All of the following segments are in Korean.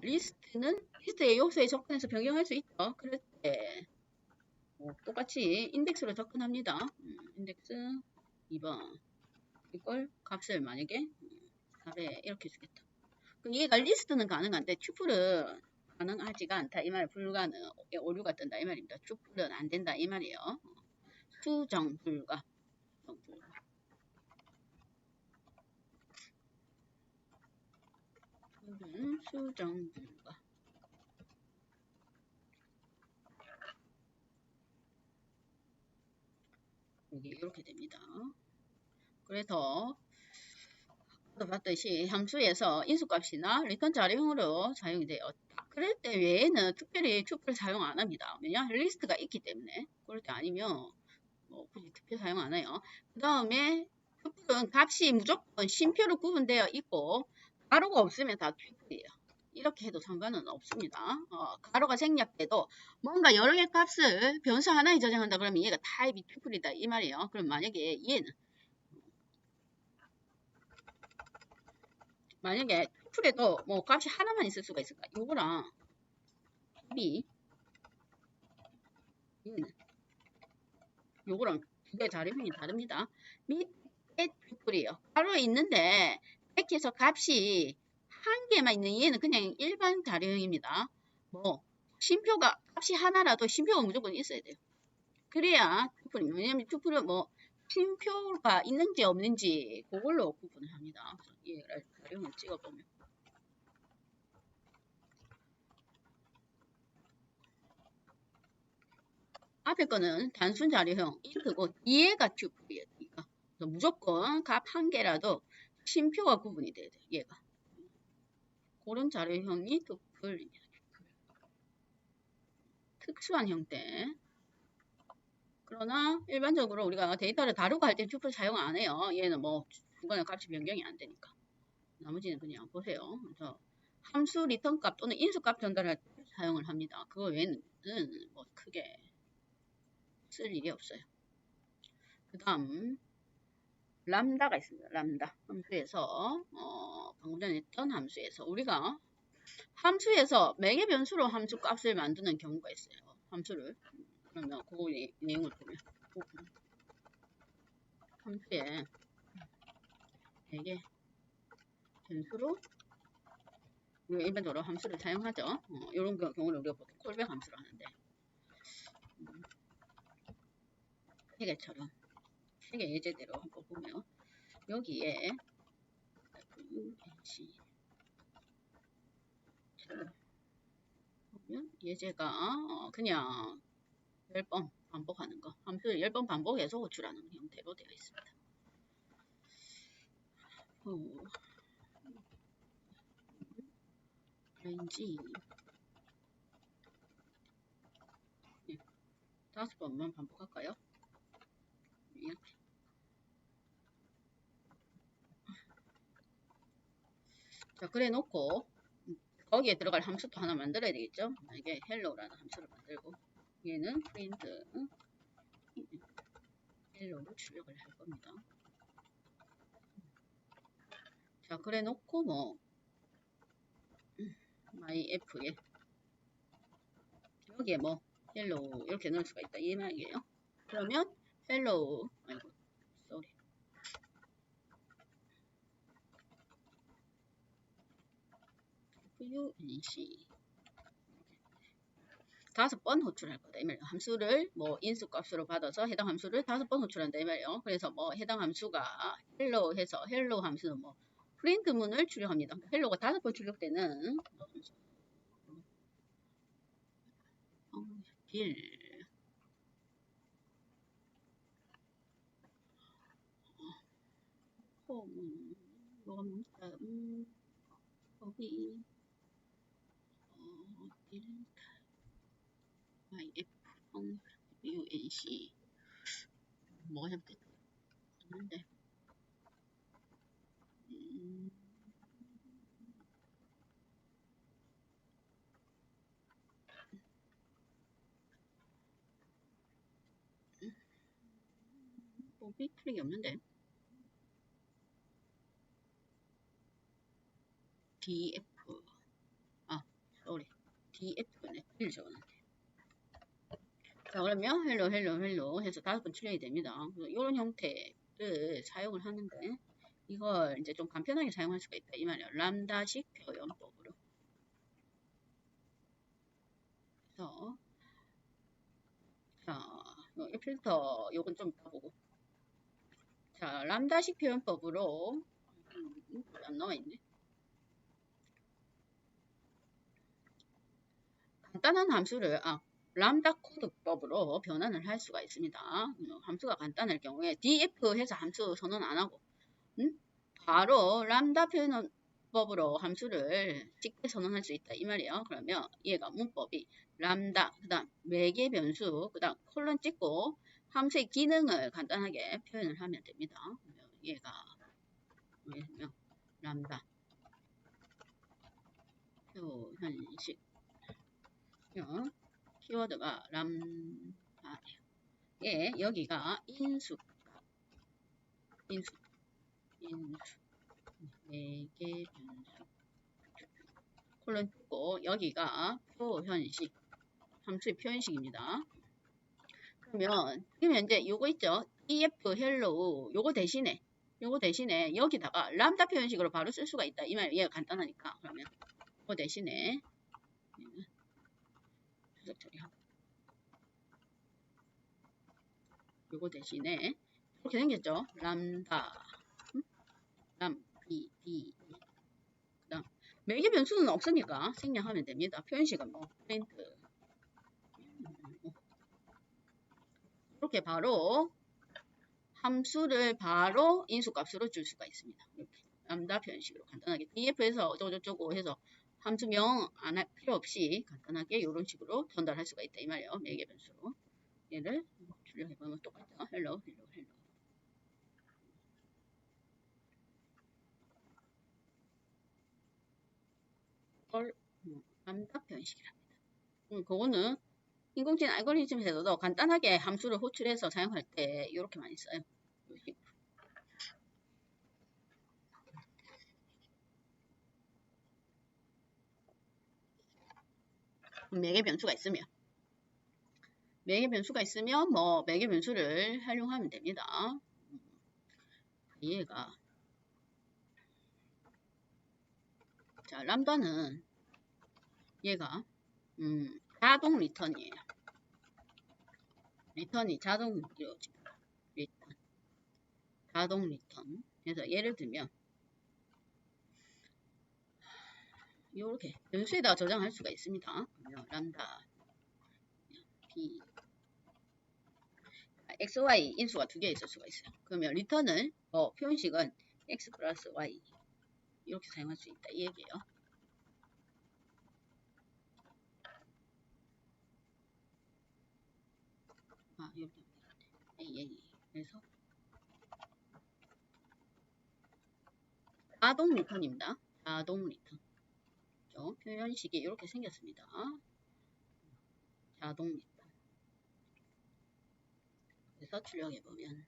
리스트의 요소에 접근해서 변경할 수 있죠. 그럴 때 똑같이 인덱스로 접근합니다. 인덱스 2번 이걸 값을 만약에 4배 이렇게 주겠다. 그럼 얘가 리스트는 가능한데 튜플은 가능하지가 않다 이 말. 불가능 오류가 뜬다 이 말입니다. 튜플은 안 된다 이 말이에요. 수정 불가. 수정 불가. 여기 이렇게 됩니다. 그래서 봤듯이 함수에서 인수값이나 리턴 자료형으로 사용이 돼요. 그럴 때 외에는 특별히 튜플 사용 안 합니다. 왜냐? 리스트가 있기 때문에. 그럴 때 아니면 굳이 튜플 사용 안 해요. 그 다음에 튜플은 값이 무조건 쉼표로 구분되어 있고 가로가 없으면 다 튜플이에요. 이렇게 해도 상관은 없습니다. 가로가 생략돼도 뭔가 여러 개 값을 변수 하나에 저장한다 그러면 얘가 타입이 튜플이다 이 말이에요. 그럼 만약에 얘는 만약에 튜플에도 뭐 값이 하나만 있을 수가 있을까? 요거랑 B 얘는 요거랑 두 개 자료명이 다릅니다. 밑에 튜플이에요. 가로에 있는데 백해서 값이 한 개만 있는 얘는 그냥 일반 자료형입니다. 뭐 쉼표가 값이 하나라도 쉼표가 무조건 있어야 돼요. 그래야 튜플입니다. 왜냐면 튜플은 뭐 쉼표가 있는지 없는지 그걸로 구분을 합니다. 예, 자료형을 찍어보면 앞에 거는 단순 자료형 인트고 뒤에가 튜플이에요. 뒤가. 그래서 무조건 값 한 개라도 쉼표가 구분이 돼야 돼요. 얘가. 그런 자료형이 튜플입니다. 특수한 형태. 그러나 일반적으로 우리가 데이터를 다루고 할 때 튜플 사용 안 해요. 얘는 뭐 중간에 값이 변경이 안 되니까. 나머지는 그냥 보세요. 그래서 함수 리턴 값 또는 인수 값 전달할 때 사용을 합니다. 그거 외에는 뭐 크게 쓸 일이 없어요. 그 다음 람다가 있습니다. 람다 함수에서 방금 전에 했던 함수에서 우리가 함수에서 매개 변수로 함수 값을 만드는 경우가 있어요. 함수를 그러면 그 내용을 보면 함수에 매개 변수로 우리가 일반적으로 함수를 사용하죠. 이런 경우를 우리가 보통 콜백 함수로 하는데 세개처럼 세개 예제대로 한번 보면 여기에 보면 예제가 그냥 10번 반복하는 거 함수를 10번 반복해서 호출하는 형태로 되어 있습니다. 왠지 5번만 반복할까요? 이렇게 자 그래 놓고 거기에 들어갈 함수도 하나 만들어야 되겠죠. 이게 hello라는 함수를 만들고 얘는 print hello로 출력을 할 겁니다. 자 그래 놓고 뭐 myf에 여기에 뭐 hello 이렇게 넣을 수가 있다 이 말이에요. 그러면 hello 아이고 sorry func 5번 호출할 거다 이 말이에요. 함수를 뭐 인수 값으로 받아서 해당 함수를 5번 호출한다 이 말이에요. 그래서 뭐 해당 함수가 hello 해서 hello 함수는 뭐 프린트 문을 출력합니다. hello가 5번 출력되는 길 뭐가 뭡니까? 거기 myf func 뭐가 잘못됐는데 트릭이 없는데 df df네. D를 적어놨네. 자, 그러면 헬로 해서 5번 출력이 됩니다. 그래서 이런 형태를 사용을 하는데 이걸 이제 좀 간편하게 사용할 수가 있다. 이 말이에요. 람다식 표현법으로. 그래서 자, 이 필터 요건 좀 이따 보고. 자, 람다식 표현법으로 안 나와있네. 간단한 함수를 람다 코드법으로 변환을 할 수가 있습니다. 함수가 간단할 경우에 df 해서 함수 선언 안 하고 바로 람다 표현법으로 함수를 쉽게 선언할 수 있다 이 말이에요. 그러면 얘가 문법이 람다 그다음 매개 변수 그다음 콜론 찍고 함수의 기능을 간단하게 표현을 하면 됩니다. 얘가 람다 표현식 키워드가 람다 예, 여기가 인수 매개 변수 콜론 찍고 여기가 표현식 함수의 표현식입니다. 그러면 지금 현재 요거 있죠? df hello 요거 대신에 여기다가 람다 표현식으로 바로 쓸 수가 있다. 이 말 얘가 간단하니까 그러면 요거 대신에 수석 처리하고 요거 대신에 이렇게 생겼죠? 람다 람dd 그다음 매개 변수는 없으니까 생략하면 됩니다. 표현식은 뭐 프린트 이렇게 바로 함수를 바로 인수값으로 줄 수가 있습니다. 이렇게 람다 표현식으로 간단하게 df에서 어쩌고저쩌고 해서 함수명 안 할 필요 없이 간단하게 이런 식으로 전달할 수가 있다 이 말이에요. 매개 변수로 얘를 출력해보면 똑같죠. 헬로 이걸 람다 표현식이랍니다. 그거는 인공지능 알고리즘에서도 간단하게 함수를 호출해서 사용할 때 이렇게 많이 써요. 매개 변수가 있으면 뭐 매개 변수를 활용하면 됩니다. 얘가 자 람다는 얘가 자동 리턴이에요. 리턴이 자동 이루어집니다. 자동 리턴. 그래서 예를 들면 이렇게 변수에다가 저장할 수가 있습니다. 람다 b x, y 인수가 두 개 있을 수가 있어요. 그러면 리턴을 표현식은 x 플러스 y 이렇게 사용할 수 있다 이 얘기예요. 여기 그래서 자동 리턴입니다. 자동 리턴 표현식이 이렇게 생겼습니다. 자동 리턴 그래서 출력해보면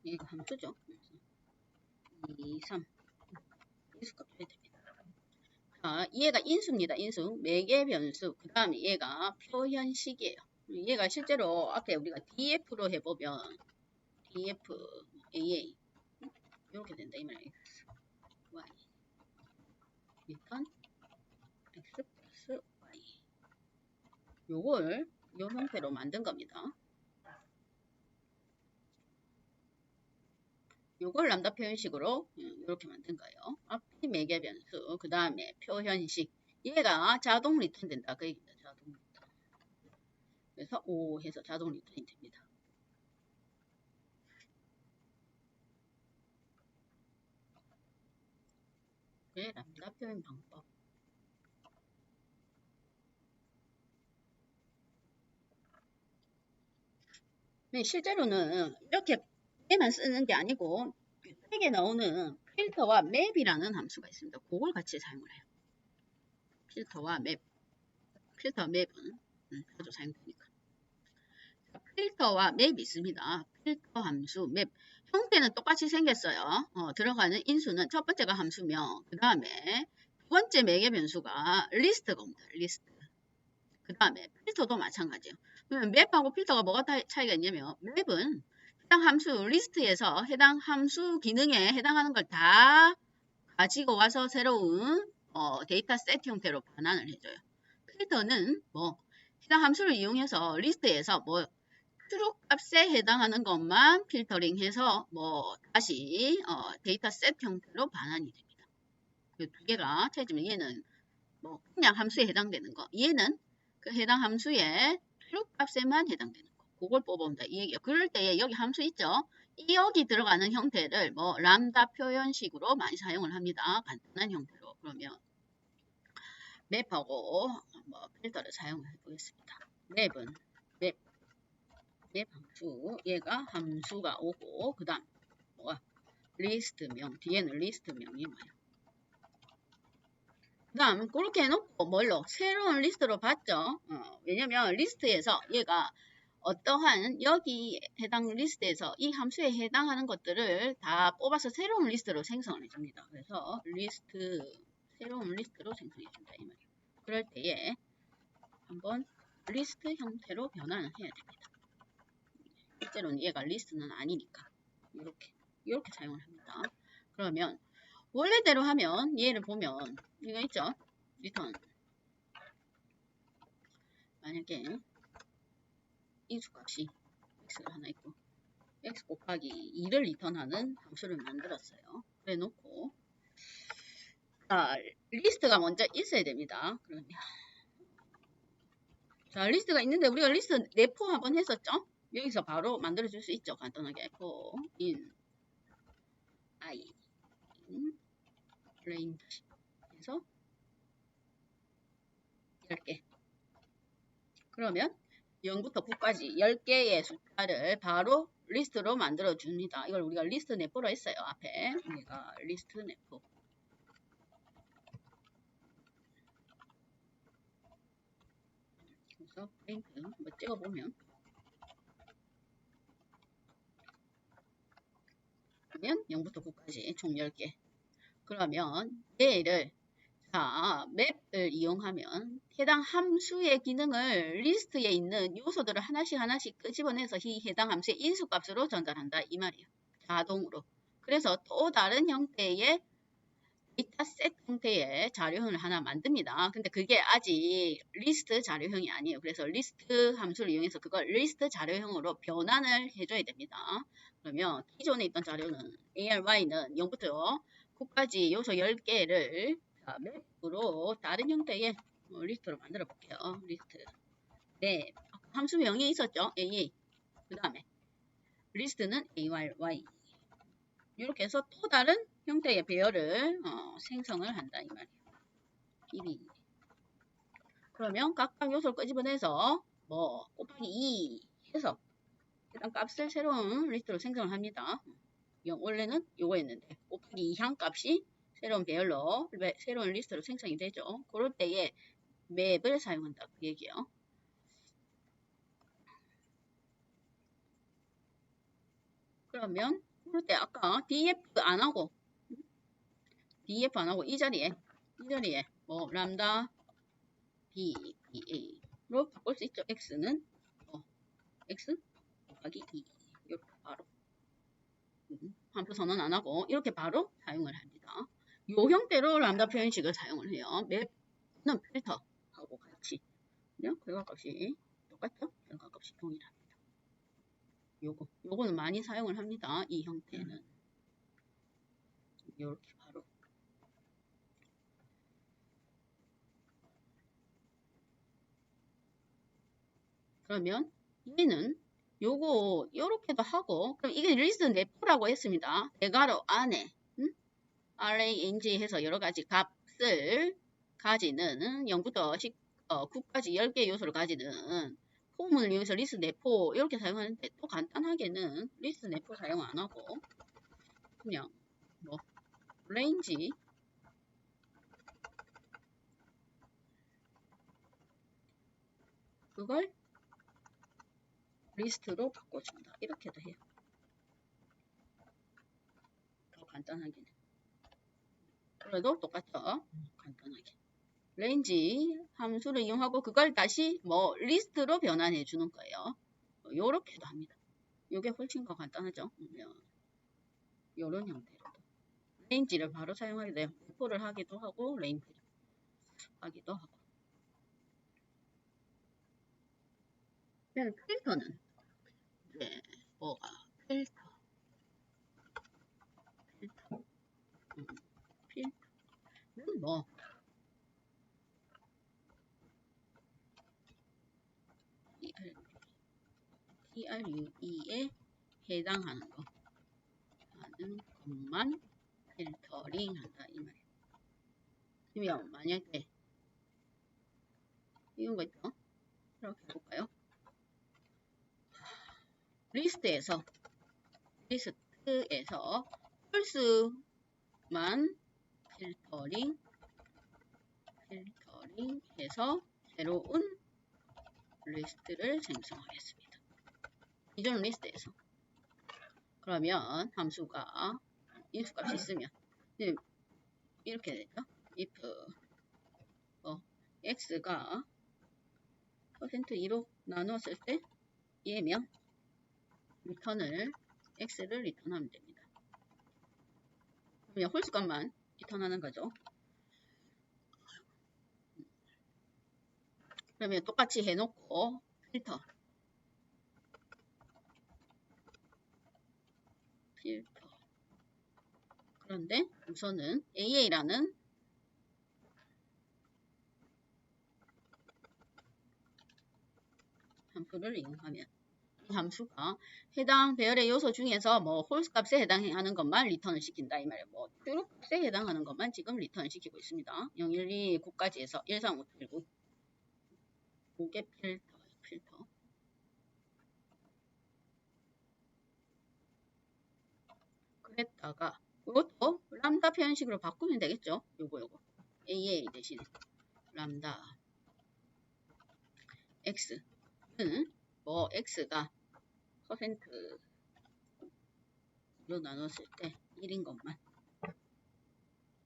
얘가 함수죠. 2, 3 인수값 해야 됩니다. 자, 얘가 인수입니다. 인수 매개 변수 그 다음에 얘가 표현식이에요. 얘가 실제로 앞에 우리가 df로 해보면 df aa 이렇게 된다 이 말이에요. y 리턴 x 플러스 y 요걸 이 형태로 만든 겁니다. 요걸 람다 표현식으로 이렇게 만든 거예요. 앞이 매개 변수, 그 다음에 표현식. 얘가 자동 리턴 된다. 그 얘기입니다. 자동 리턴. 그래서 O 해서 자동 리턴이 됩니다. 그게 람다 표현 방법. 실제로는 이렇게만 쓰는 게 아니고 책에 나오는 필터와 맵이라는 함수가 있습니다. 그걸 같이 사용을 해요. 필터와 맵. 필터와 맵은 자주 사용되니까. 필터와 맵이 있습니다. 필터 함수, 맵. 형태는 똑같이 생겼어요. 들어가는 인수는 첫 번째가 함수명, 그 다음에 두 번째 매개 변수가 리스트가 옵니다. 리스트. 그 다음에 필터도 마찬가지예요. 그러면 맵하고 필터가 뭐가 차이가 있냐면 맵은 해당 함수 리스트에서 해당 함수 기능에 해당하는 걸 다 가지고 와서 새로운 데이터 세트 형태로 변환을 해줘요. 필터는 뭐 해당 함수를 이용해서 리스트에서 뭐 true 값에 해당하는 것만 필터링해서 뭐 다시 데이터 세트 형태로 반환이 됩니다. 그 두 개가 차이점이 얘는 뭐 그냥 함수에 해당되는 거, 얘는 그 해당 함수의 true 값에만 해당되는 거. 그걸 뽑아온다 이 얘기예요. 그럴 때 여기 함수 있죠? 이 여기 들어가는 형태를 뭐 람다 표현식으로 많이 사용을 합니다. 간단한 형태로. 그러면 맵하고 뭐 필터를 사용을 해보겠습니다. 맵은 맵 함수, 얘가 함수가 오고 그 다음 뭐가 리스트명, 뒤에는 리스트명이 와요. 그 다음 그렇게 해놓고 뭘로 새로운 리스트로 봤죠. 왜냐면 리스트에서 얘가 어떠한 여기 해당 리스트에서 이 함수에 해당하는 것들을 다 뽑아서 새로운 리스트로 생성을 해줍니다. 그래서 리스트 새로운 리스트로 생성해 준다 이 말이에요. 그럴 때에 한번 리스트 형태로 변환을 해야 됩니다. 실제로는 얘가 리스트는 아니니까 이렇게 사용을 합니다. 그러면 원래대로 하면 얘를 보면 이거 있죠? 리턴 만약에 인수값이 x가 하나 있고 x 곱하기 2를 리턴하는 함수를 만들었어요. 그래 놓고 자 리스트가 먼저 있어야 됩니다. 그러면 자 리스트가 있는데 우리가 리스트 내포 한번 했었죠? 여기서 바로 만들어 줄 수 있죠. 간단하게 for in I in range 해서 10개 그러면 0부터 9까지 10개의 숫자를 바로 리스트로 만들어 줍니다. 이걸 우리가 리스트 내포로 했어요. 앞에 우리가 리스트 내포 그래서 프린트 한번 찍어보면 그러면 0부터 9까지 총 10개 그러면 얘를 자 맵을 이용하면 해당 함수의 기능을 리스트에 있는 요소들을 하나씩 끄집어내서 이 해당 함수의 인수값으로 전달한다 이 말이에요. 자동으로. 그래서 또 다른 형태의 데이터셋 형태의 자료형을 하나 만듭니다. 근데 그게 아직 리스트 자료형이 아니에요. 그래서 리스트 함수를 이용해서 그걸 리스트 자료형으로 변환을 해줘야 됩니다. 그러면 기존에 있던 자료는 ARY는 0부터 9까지 요소 10개를 맵으로 다른 형태의 리스트로 만들어 볼게요. 리스트 맵 함수명이 있었죠. AA 그 다음에 리스트는 ARY 이렇게 해서 또 다른 형태의 배열을 생성을 한다 이 말이에요. DB 그러면 각각 요소를 끄집어내서 뭐 곱하기 2 해서 일단 값을 새로운 리스트로 생성을 합니다. 원래는 요거였는데 곱하기 2향 값이 새로운 배열로 새로운 리스트로 생성이 되죠. 그럴 때에 맵을 사용한다 그 얘기예요. 그러면 그럴 때 아까 df 안 하고 이 자리에 뭐 람다 BA로 바꿀 수 있죠. x는 x 곱하기 2 이렇게 바로 함수 선언 안 하고 이렇게 바로 사용을 합니다. 이 형태로 람다 표현식을 사용을 해요. 맵은 필터하고 같이 결과값이 똑같죠? 결과값이 동일합니다. 요거는 많이 사용을 합니다. 이 형태는 이렇게 바로 그러면 얘는 요거 요렇게도 하고 그럼 이게 리스트 내포라고 했습니다. 대괄호 안에 array 해서 여러가지 값을 가지는 0부터 9까지 10개의 요소를 가지는 폼을 이용해서 리스트 내포 이렇게 사용하는데 또 간단하게는 리스트 내포 사용 안하고 그냥 뭐 range 그걸 리스트로 바꿔준다. 이렇게도 해요. 더 간단하게는. 그래도 똑같죠. 간단하게. 레인지 함수를 이용하고 그걸 다시 뭐 리스트로 변환해 주는 거예요. 요렇게도 합니다. 요게 훨씬 더 간단하죠. 요런 형태로도. 레인지를 바로 사용하게 돼요. 배포를 하기도 하고 레인지 하기도 하고. 필터는 네, 뭐가 필터는 뭐 TRUE에 해당하는 것만 필터링 한다 이 말이에요. 그러면 만약에 이런 거 있죠? 이렇게 해볼까요? 리스트에서 펄스만 필터링 해서 새로운 리스트를 생성하겠습니다. 기존 리스트에서. 그러면 함수가 인수값이 있으면 이렇게 되죠. if x가 %2로 나누었을 때 얘면 리턴을 x를 리턴하면 됩니다. 그러면 홀수값만 리턴하는 거죠. 그러면 똑같이 해놓고 필터 그런데 우선은 AA라는 함수를 이용하면 이 함수가 해당 배열의 요소 중에서 뭐 홀수값에 해당하는 것만 리턴을 시킨다 이 말이에요. 뭐 쭈루값에 해당하는 것만 지금 리턴을 시키고 있습니다. 0, 1, 2, 9까지 해서 1, 3, 5, 7, 9 그게 필터 그랬다가 이것도 람다 표현식으로 바꾸면 되겠죠. 요거 AA 대신에 람다 x는 뭐 x가 %로 나눴을 때 1인 것만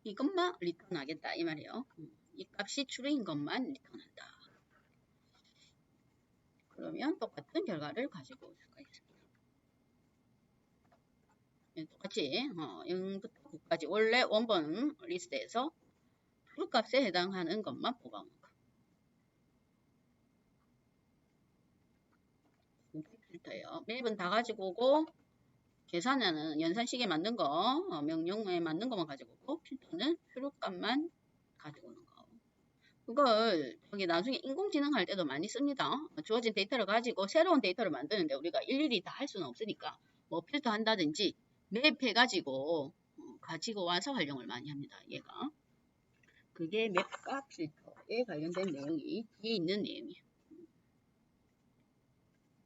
이것만 리턴하겠다 이 말이에요. 이 값이 true인 것만 리턴한다. 그러면 똑같은 결과를 가지고 올 수가 있습니다. 똑같이 0부터 9까지 원래 원본 리스트에서 true 값에 해당하는 것만 뽑아오는 거. 필터예요. 맵은 다 가지고 오고 계산하는 연산식에 맞는 거, 명령에 맞는 것만 가지고 오고 필터는 true 값만 가지고 오는 거. 그걸 저기 나중에 인공지능 할 때도 많이 씁니다. 주어진 데이터를 가지고 새로운 데이터를 만드는데 우리가 일일이 다 할 수는 없으니까 뭐 필터 한다든지 맵해가지고 가지고 와서 활용을 많이 합니다. 얘가. 그게 맵과 필터에 관련된 내용이 뒤에 있는 내용이에요.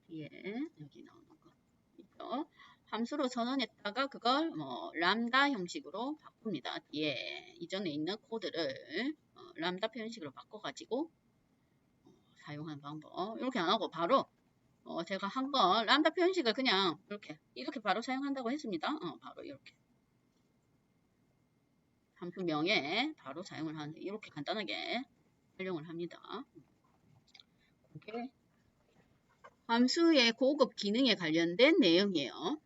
뒤에 여기 나오는 거 있죠. 함수로 선언했다가 그걸 뭐 람다 형식으로 바꿉니다. 뒤에 이전에 있는 코드를 람다 표현식으로 바꿔가지고 사용하는 방법. 이렇게 안 하고 바로 제가 한 건 람다 표현식을 그냥 이렇게 바로 사용한다고 했습니다. 바로 이렇게 함수명에 바로 사용을 하는데 이렇게 간단하게 활용을 합니다. 그게 함수의 고급 기능에 관련된 내용이에요.